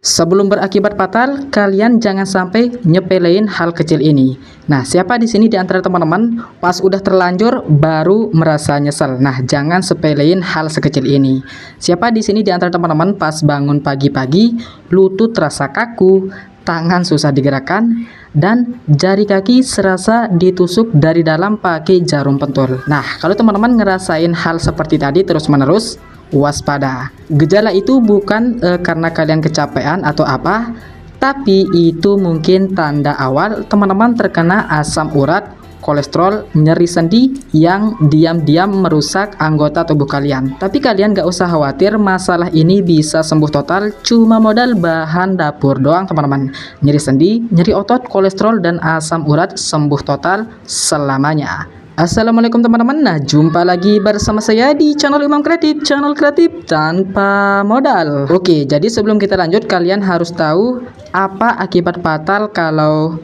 Sebelum berakibat fatal, kalian jangan sampai nyepelein hal kecil ini. Nah, siapa di sini di antara teman-teman pas udah terlanjur baru merasa nyesel? Nah, jangan sepelein hal sekecil ini. Siapa di sini di antara teman-teman pas bangun pagi-pagi, lutut terasa kaku, tangan susah digerakkan, dan jari kaki serasa ditusuk dari dalam pakai jarum pentul. Nah, kalau teman-teman ngerasain hal seperti tadi terus-menerus, waspada. Gejala itu bukan karena kalian kecapean atau apa, tapi itu mungkin tanda awal teman-teman terkena asam urat, kolesterol, nyeri sendi yang diam-diam merusak anggota tubuh kalian. Tapi kalian gak usah khawatir, masalah ini bisa sembuh total cuma modal bahan dapur doang teman-teman. Nyeri sendi, nyeri otot, kolesterol, dan asam urat sembuh total selamanya. Assalamualaikum teman-teman. Nah, jumpa lagi bersama saya di channel Imam Kreatif, channel kreatif tanpa modal. Oke, jadi sebelum kita lanjut, kalian harus tahu apa akibat fatal kalau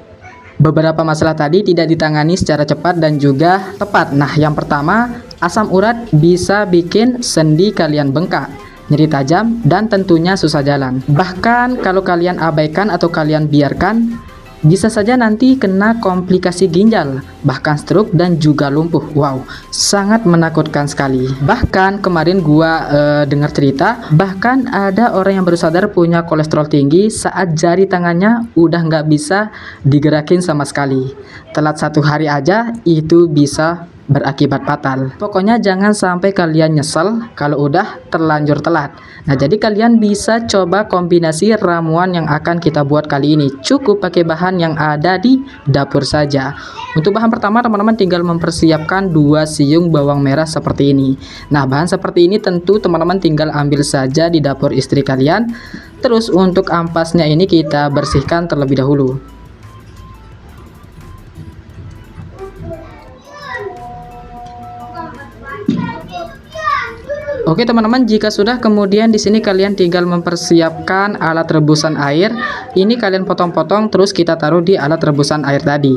beberapa masalah tadi tidak ditangani secara cepat dan juga tepat. Nah, yang pertama, asam urat bisa bikin sendi kalian bengkak, nyeri tajam, dan tentunya susah jalan. Bahkan kalau kalian abaikan atau kalian biarkan, bisa saja nanti kena komplikasi ginjal, bahkan stroke dan juga lumpuh. Wow, sangat menakutkan sekali. Bahkan kemarin gua dengar cerita, bahkan ada orang yang baru sadar punya kolesterol tinggi saat jari tangannya udah nggak bisa digerakin sama sekali. Telat 1 hari aja itu bisa berakibat fatal. Pokoknya jangan sampai kalian nyesel kalau udah terlanjur telat. Nah, jadi kalian bisa coba kombinasi ramuan yang akan kita buat kali ini. Cukup pakai bahan yang ada di dapur saja. Untuk bahan pertama, teman-teman tinggal mempersiapkan 2 siung bawang merah seperti ini. Nah, bahan seperti ini tentu teman-teman tinggal ambil saja di dapur istri kalian. Terus untuk ampasnya ini kita bersihkan terlebih dahulu. Oke teman-teman, jika sudah, kemudian di sini kalian tinggal mempersiapkan alat rebusan air. Ini kalian potong-potong terus kita taruh di alat rebusan air tadi.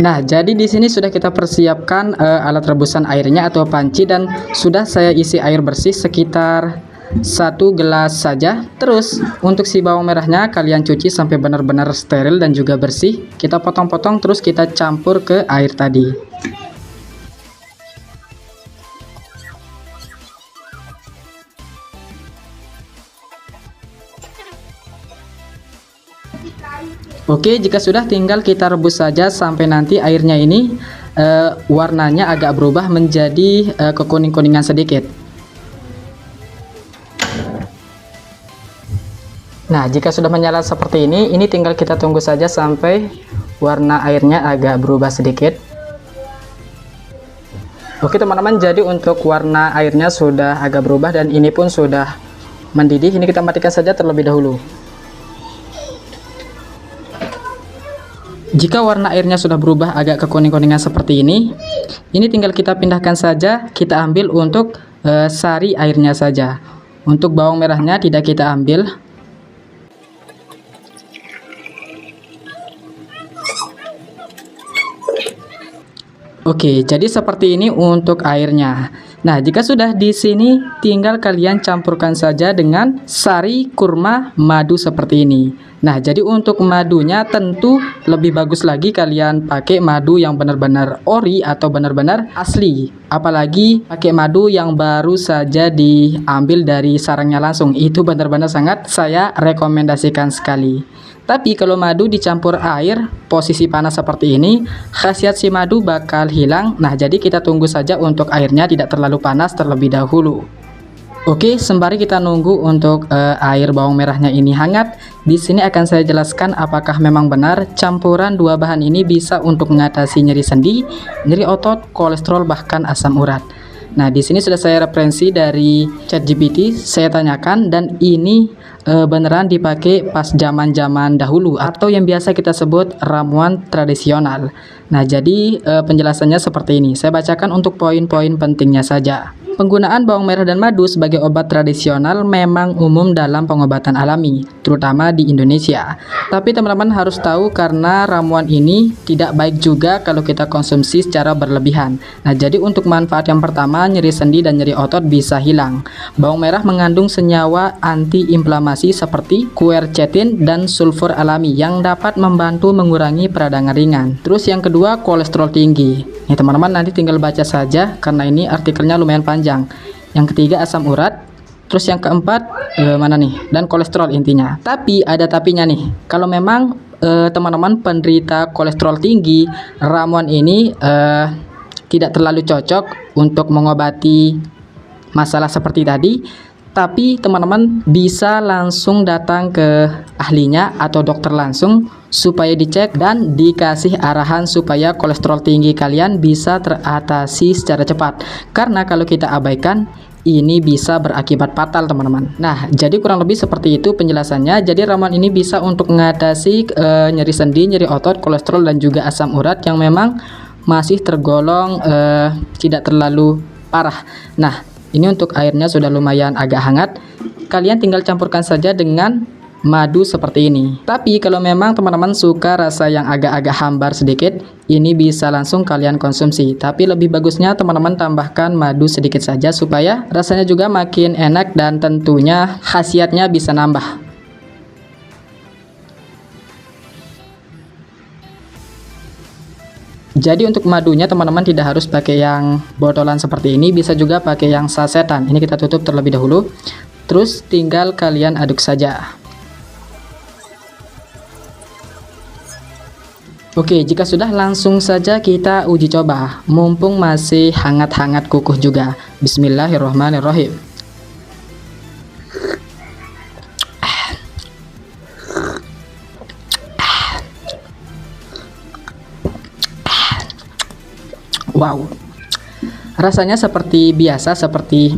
Nah, jadi di sini sudah kita persiapkan alat rebusan airnya atau panci, dan sudah saya isi air bersih sekitar 1 gelas saja. Terus untuk si bawang merahnya kalian cuci sampai benar-benar steril dan juga bersih. Kita potong-potong terus kita campur ke air tadi. Oke, jika sudah tinggal kita rebus saja sampai nanti airnya ini warnanya agak berubah menjadi kekuning-kuningan sedikit. Nah, jika sudah menyala seperti ini tinggal kita tunggu saja sampai warna airnya agak berubah sedikit. Oke teman-teman, jadi untuk warna airnya sudah agak berubah dan ini pun sudah mendidih. Ini kita matikan saja terlebih dahulu. Jika warna airnya sudah berubah agak kekuning-kuningan seperti ini tinggal kita pindahkan saja. Kita ambil untuk sari airnya saja. Untuk bawang merahnya tidak kita ambil. Oke, jadi seperti ini untuk airnya. Nah, jika sudah di sini tinggal kalian campurkan saja dengan sari kurma madu seperti ini. Nah, jadi untuk madunya tentu lebih bagus lagi kalian pakai madu yang benar-benar ori atau benar-benar asli. Apalagi pakai madu yang baru saja diambil dari sarangnya langsung. Itu benar-benar sangat saya rekomendasikan sekali. Tapi kalau madu dicampur air posisi panas seperti ini, khasiat si madu bakal hilang. Nah, jadi kita tunggu saja untuk airnya tidak terlalu panas terlebih dahulu. Oke, sembari kita nunggu untuk air bawang merahnya ini hangat, di sini akan saya jelaskan apakah memang benar campuran 2 bahan ini bisa untuk mengatasi nyeri sendi, nyeri otot, kolesterol, bahkan asam urat. Nah, di sini sudah saya referensi dari ChatGPT, saya tanyakan, dan ini beneran dipakai pas zaman-zaman dahulu atau yang biasa kita sebut ramuan tradisional. Nah, jadi penjelasannya seperti ini. Saya bacakan untuk poin-poin pentingnya saja. Penggunaan bawang merah dan madu sebagai obat tradisional memang umum dalam pengobatan alami, terutama di Indonesia. Tapi teman-teman harus tahu karena ramuan ini tidak baik juga kalau kita konsumsi secara berlebihan. Nah, jadi untuk manfaat yang pertama, nyeri sendi dan nyeri otot bisa hilang. Bawang merah mengandung senyawa antiinflamasi seperti quercetin dan sulfur alami yang dapat membantu mengurangi peradangan ringan. Terus yang kedua, kolesterol tinggi. Nih teman-teman, nanti tinggal baca saja karena ini artikelnya lumayan panjang. Yang ketiga, asam urat. Terus yang keempat, mana nih? Dan kolesterol intinya. Tapi ada tapinya nih. Kalau memang teman-teman penderita kolesterol tinggi, ramuan ini tidak terlalu cocok untuk mengobati masalah seperti tadi. Tapi teman-teman bisa langsung datang ke ahlinya atau dokter langsung supaya dicek dan dikasih arahan supaya kolesterol tinggi kalian bisa teratasi secara cepat. Karena kalau kita abaikan, ini bisa berakibat fatal teman-teman. Nah, jadi kurang lebih seperti itu penjelasannya. Jadi ramuan ini bisa untuk mengatasi nyeri sendi, nyeri otot, kolesterol dan juga asam urat yang memang masih tergolong tidak terlalu parah. Nah, ini untuk airnya sudah lumayan agak hangat. Kalian tinggal campurkan saja dengan madu seperti ini. Tapi kalau memang teman-teman suka rasa yang agak-agak hambar sedikit, ini bisa langsung kalian konsumsi. Tapi lebih bagusnya teman-teman tambahkan madu sedikit saja supaya rasanya juga makin enak dan tentunya khasiatnya bisa nambah. Jadi untuk madunya teman-teman tidak harus pakai yang botolan seperti ini, bisa juga pakai yang sasetan. Ini kita tutup terlebih dahulu. Terus tinggal kalian aduk saja. Oke, jika sudah langsung saja kita uji coba. Mumpung masih hangat-hangat kukuh juga. Bismillahirrahmanirrahim. Wow, rasanya seperti biasa, seperti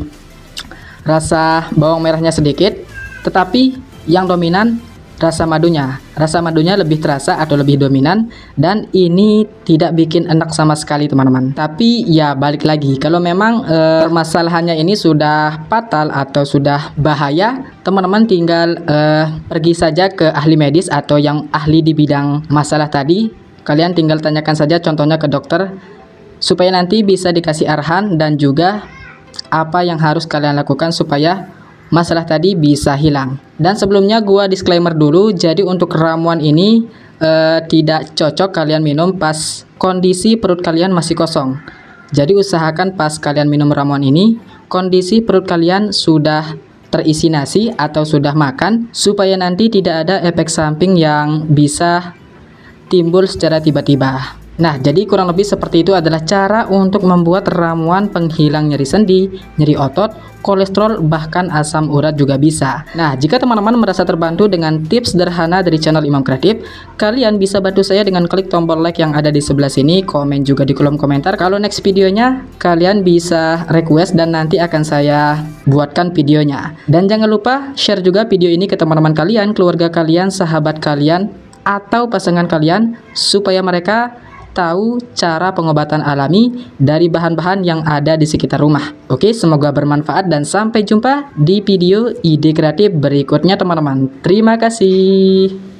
rasa bawang merahnya sedikit, tetapi yang dominan rasa madunya. Rasa madunya lebih terasa atau lebih dominan, dan ini tidak bikin enak sama sekali teman-teman. Tapi ya balik lagi, kalau memang permasalahannya ini sudah fatal atau sudah bahaya, teman-teman tinggal pergi saja ke ahli medis atau yang ahli di bidang masalah tadi. Kalian tinggal tanyakan saja contohnya ke dokter, supaya nanti bisa dikasih arahan dan juga apa yang harus kalian lakukan supaya masalah tadi bisa hilang. Dan sebelumnya gua disclaimer dulu, jadi untuk ramuan ini tidak cocok kalian minum pas kondisi perut kalian masih kosong. Jadi usahakan pas kalian minum ramuan ini, kondisi perut kalian sudah terisi nasi atau sudah makan, supaya nanti tidak ada efek samping yang bisa timbul secara tiba-tiba. Nah, jadi kurang lebih seperti itu adalah cara untuk membuat ramuan penghilang nyeri sendi, nyeri otot, kolesterol, bahkan asam urat juga bisa. Nah, jika teman-teman merasa terbantu dengan tips sederhana dari channel Imam Kreatif, kalian bisa bantu saya dengan klik tombol like yang ada di sebelah sini, komen juga di kolom komentar. Kalau next videonya, kalian bisa request dan nanti akan saya buatkan videonya. Dan jangan lupa share juga video ini ke teman-teman kalian, keluarga kalian, sahabat kalian, atau pasangan kalian, supaya mereka tahu cara pengobatan alami dari bahan-bahan yang ada di sekitar rumah. Oke, semoga bermanfaat dan sampai jumpa di video ide kreatif berikutnya teman-teman. Terima kasih.